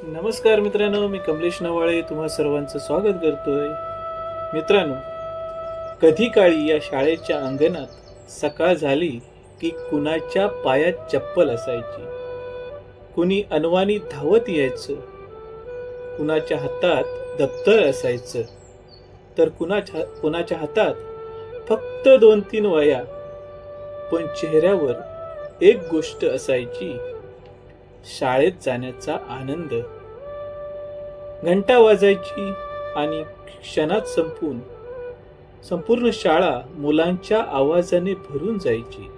नमस्कार मित्रांनो, मी कमलेश नवाळे तुम्हा सर्वांचं स्वागत करतोय. मित्रांनो, कधी काळी या शाळेच्या अंगणात सकाळ झाली की कुणाच्या पायात चप्पल असायची, कुणी अनवाणी धावत यायचं, कुणाच्या हातात दप्तर असायचं, तर कुणाच्या हातात फक्त 2-3 वह्या. पण चेहऱ्यावर एक गोष्ट असायची, शाळेत जाण्याचा आनंद. घंटा वाजायची आणि क्षणात संपूर्ण शाळा मुलांच्या आवाजाने भरून जायची.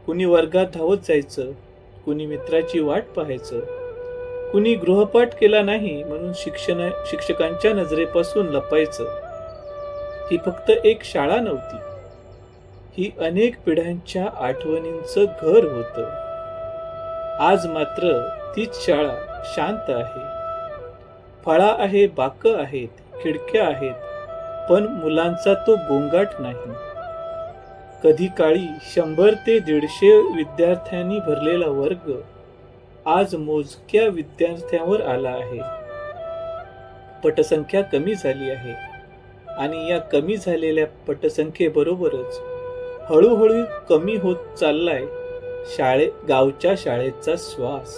कुणी वर्गात धावत जायचं, कुणी मित्राची वाट पाहायचं, कुणी गृहपाठ केला नाही म्हणून शिक्षकांच्या नजरेपासून लपायचं. ही फक्त एक शाळा नव्हती, ही अनेक पिढ्यांच्या आठवणींचं घर होतं. आज मात्र तीच शाळा शांत आहे. फळा आहे, बाकं आहेत, खिडक्या आहेत, पण मुलांचा तो गोंगाट नाही. कधी काळी 100 ते 150 विद्यार्थ्यांनी भरलेला वर्ग आज मोजक्या विद्यार्थ्यांवर आला आहे. पटसंख्या कमी झाली आहे आणि या कमी झालेल्या पटसंख्येबरोबरच हळूहळू कमी होत चाललाय गावच्या शाळेचा श्वास.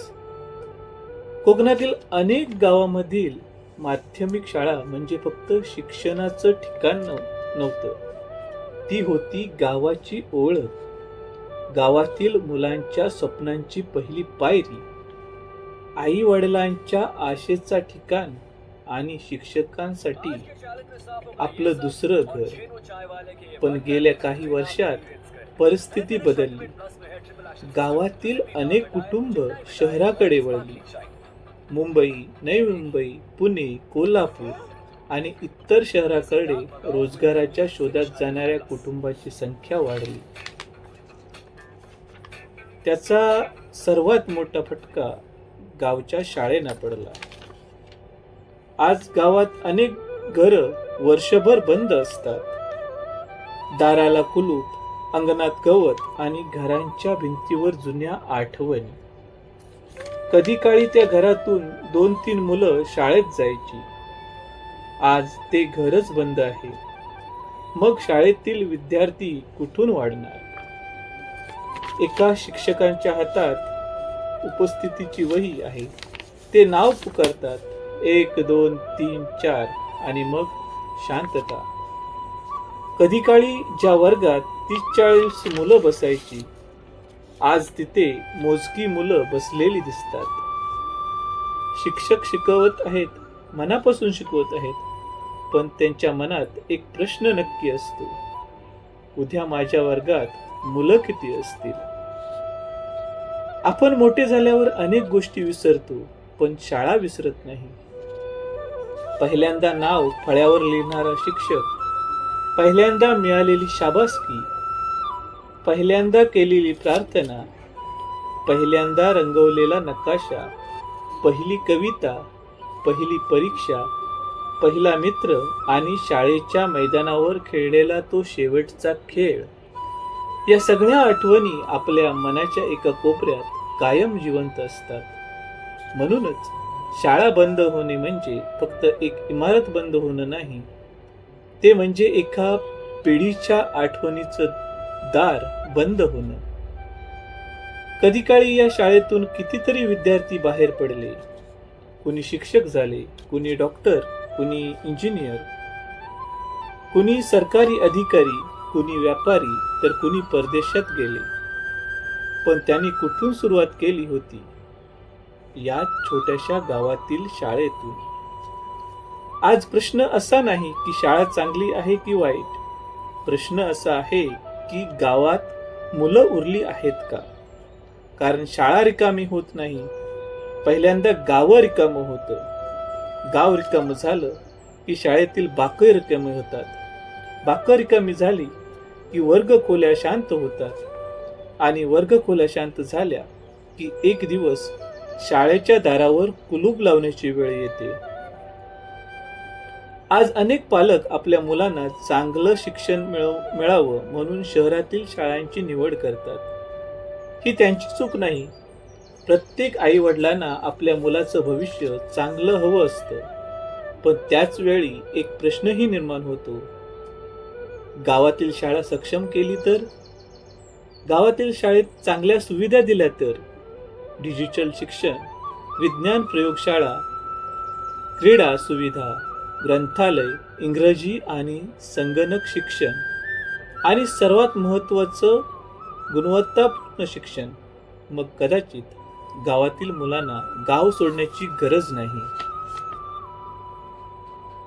कोकणातील अनेक गावांमधील माध्यमिक शाळा म्हणजे फक्त शिक्षणाचं ठिकाण नव्हतं, ती होती गावाची ओळख, गावातील मुलांच्या स्वप्नांची पहिली पायरी, आई वडिलांच्या आशेचा ठिकाण आणि शिक्षकांसाठी आपलं दुसरं घर. पण गेल्या काही वर्षात परिस्थिती बदलली. गावातील अनेक कुटुंब शहराकडे वळली. मुंबई, नवी मुंबई, पुणे, कोल्हापूर आणि इतर शहराकडे रोजगाराच्या शोधात जाणाऱ्या कुटुंबाची संख्या वाढली. त्याचा सर्वात मोठा फटका गावच्या शाळेला पडला. आज गावात अनेक घरं वर्षभर बंद असतात. दाराला कुलूप, अंगणात गवत आणि घरांच्या भिंतीवर जुन्या आठवणी. कधी काळी त्या घरातून 2-3 मुलं शाळेत जायची. आज ते घरच बंद आहे. मग शाळेतील विद्यार्थी कुठून वाढणार? एका शिक्षकांच्या हातात उपस्थितीची वही आहे. ते नाव पुकारतात, 1 2 3 4 आणि मग शांतता. कधी काळी ज्या वर्गात 30-40 मुलं बसायची, आज तिथे मोजकी मुलं बसलेली दिसतात. शिक्षक शिकवत आहेत, मनापासून शिकवत आहेत, पण त्यांच्या मनात एक प्रश्न नक्की असतो, उद्या माझ्या वर्गात मुलं किती असतील? आपण मोठे झाल्यावर अनेक गोष्टी विसरतो, पण शाळा विसरत नाही. पहिल्यांदा नाव फळ्यावर लिहिणारा शिक्षक, पहिल्यांदा मिळालेली शाबासकी, पहिल्यांदा केलेली प्रार्थना, पहिल्यांदा रंगवलेला नकाशा, पहिली कविता, पहिली परीक्षा, पहिला मित्र आणि शाळेच्या मैदानावर खेळलेला तो शेवटचा खेळ. या सगळ्या आठवणी आपल्या मनाच्या एका कोपऱ्यात कायम जिवंत असतात. म्हणूनच शाळा बंद होणे म्हणजे फक्त एक इमारत बंद होणं नाही, ते म्हणजे एका पिढीच्या आठवणीचं दार बंद होणं. कधी काळी या शाळेतून कितीतरी विद्यार्थी बाहेर पडले. कुणी शिक्षक झाले, कुणी डॉक्टर, कुणी इंजिनियर, कुणी सरकारी अधिकारी, कुणी व्यापारी, तर कुणी परदेशात गेले. पण त्यांनी कुठून सुरुवात केली होती? या छोट्याशा गावातील शाळेतून. आज प्रश्न असा नाही की शाळा चांगली आहे की वाईट. प्रश्न असा आहे की गावात मुलं उरली आहेत का? कारण शाळा रिकामी होत नाही, पहिल्यांदा गाव रिकामं होतं. गाव रिकामं झालं की शाळेतील बाकं रिकामी होतात. बाकं रिकामी झाली की वर्गखोल्या शांत होतात आणि वर्गखोल्या शांत झाल्या की एक दिवस शाळेच्या दारावर कुलूप लावण्याची वेळ येते. आज अनेक पालक आपल्या मुलांना चांगलं शिक्षण मिळावं म्हणून शहरातील शाळांची निवड करतात. ही त्यांची चूक नाही, प्रत्येक आई वडिलांना आपल्या मुलाचं भविष्य चांगलं हवं असतं, पण त्याच वेळी एक प्रश्नही निर्माण होतो. गावातील शाळा सक्षम केली तर, गावातील शाळेत चांगल्या सुविधा दिल्या तर, डिजिटल शिक्षण, विज्ञान प्रयोगशाळा, क्रीडा सुविधा, ग्रंथालय, इंग्रजी आणि संगणक शिक्षण आणि सर्वात महत्त्वाचं गुणवत्तापूर्ण शिक्षण, मग कदाचित गावातील मुलांना गाव सोडण्याची गरज नाही.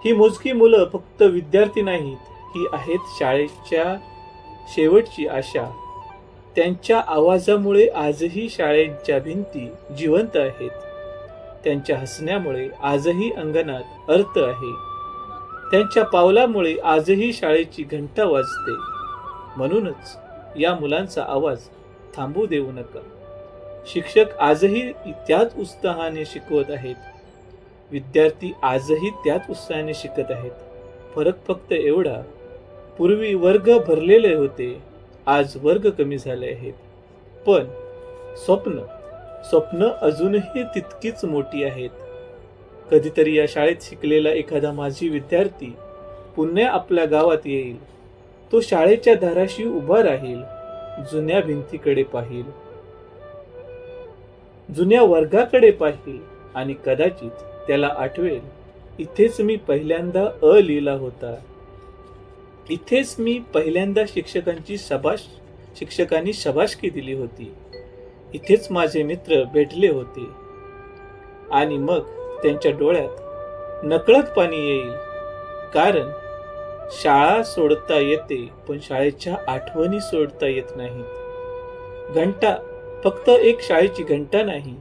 ही मोजकी मुलं फक्त विद्यार्थी नाहीत, ही आहेत शाळेच्या शेवटची आशा. त्यांच्या आवाजामुळे आजही शाळेच्या भिंती जिवंत आहेत. त्यांच्या हसण्यामुळे आजही अंगणात अर्थ आहे. त्यांच्या पावलामुळे आजही शाळेची घंटा वाजते. म्हणूनच या मुलांचा आवाज थांबू देऊ नका. शिक्षक आजही त्याच उत्साहाने शिकवत आहेत. विद्यार्थी आजही त्याच उत्साहाने शिकत आहेत. फरक फक्त एवढा, पूर्वी वर्ग भरलेले होते, आज वर्ग कमी झाले आहेत. पण स्वप्न अजूनही तितकीच मोठी आहेत. कधीतरी या शाळेत शिकलेला एखादा माजी विद्यार्थी पुन्हा आपल्या गावात येईल. तो शाळेच्या दाराशी उभा राहील, जुन्या भिंतीकडे पाहील, जुन्या वर्गाकडे पाहील आणि कदाचित त्याला आठवेल, इथेच मी पहिल्यांदा अ लिहिला होता. इथेच मी पहिल्यांदा शिक्षकांनी शाबासकी दिली होती. इथेच माझे मित्र भेटले होते. आणि मग त्यांच्या डोळ्यात नकळत पाणी येईल. कारण शाळा सोडता येते, पण शाळेच्या आठवणी सोडता येत नाहीत. घंटा फक्त एक शाळेची घंटा नाही,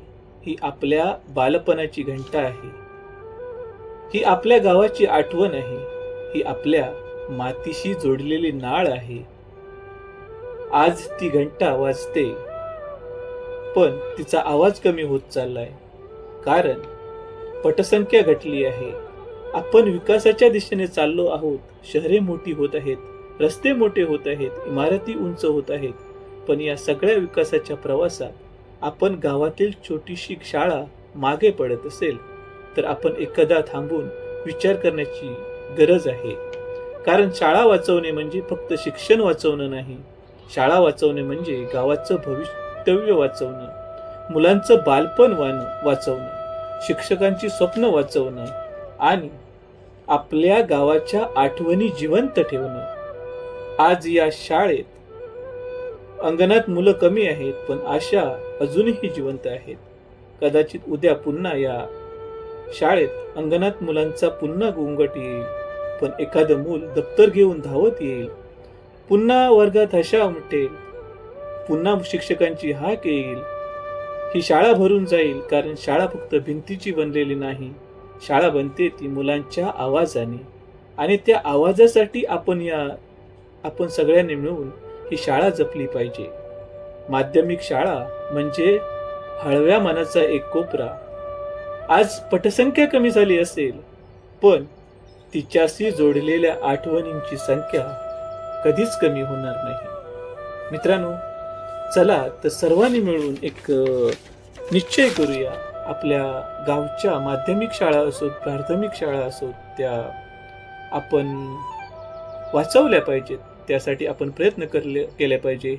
ही आपल्या बालपणाची घंटा आहे. ही आपल्या गावाची आठवण आहे. ही आपल्या मातीशी जोडलेली नाळ आहे. आज ती घंटा वाजते, पण तिचा आवाज कमी होत चाललाय. कारण पटसंख्या घटली आहे. आपण विकासाच्या दिशेने चाललो आहोत. शहरे मोठी होत आहेत, रस्ते मोठे होत आहेत, इमारती उंच होत आहेत. पण या सगळ्या विकासाच्या प्रवासात आपण गावातील छोटीशी शाळा मागे पडत असेल तर आपण एकदा थांबून विचार करण्याची गरज आहे. कारण शाळा वाचवणे म्हणजे फक्त शिक्षण वाचवणं नाही. शाळा वाचवणे म्हणजे गावाचं भवितव्य वाचवणं, मुलांचं बालपण वाचवणं, शिक्षकांची स्वप्न वाचवणं आणि आपल्या गावाच्या आठवणी जिवंत ठेवणं. आज या शाळेत अंगणात मुलं कमी आहेत, पण आशा अजूनही जिवंत आहेत. कदाचित उद्या पुन्हा या शाळेत अंगणात मुलांचा पुन्हा गोंगाट येईल, पण एखादं मूल दप्तर घेऊन धावत येईल. पुन्हा वर्गात हशा उमटेल, पुन्हा शिक्षकांची हाक येईल. ही शाळा भरून जाईल, कारण शाळा फक्त भिंतीची बनलेली नाही. शाळा बनते ती मुलांच्या आवाजाने, आणि त्या आवाजासाठी आपण सगळ्यांनी मिळून ही शाळा जपली पाहिजे. माध्यमिक शाळा म्हणजे हळव्या मनाचा एक कोपरा. आज पटसंख्या कमी झाली असेल, पण तिच्याशी जोडलेल्या आठवणींची संख्या कधीच कमी होणार नाही. मित्रांनो, चला तर सर्वांनी मिळून एक निश्चय करूया. आपल्या गावच्या माध्यमिक शाळा असोत, प्राथमिक शाळा असोत, त्या आपण वाचवल्या पाहिजेत. त्यासाठी आपण प्रयत्न केले पाहिजे.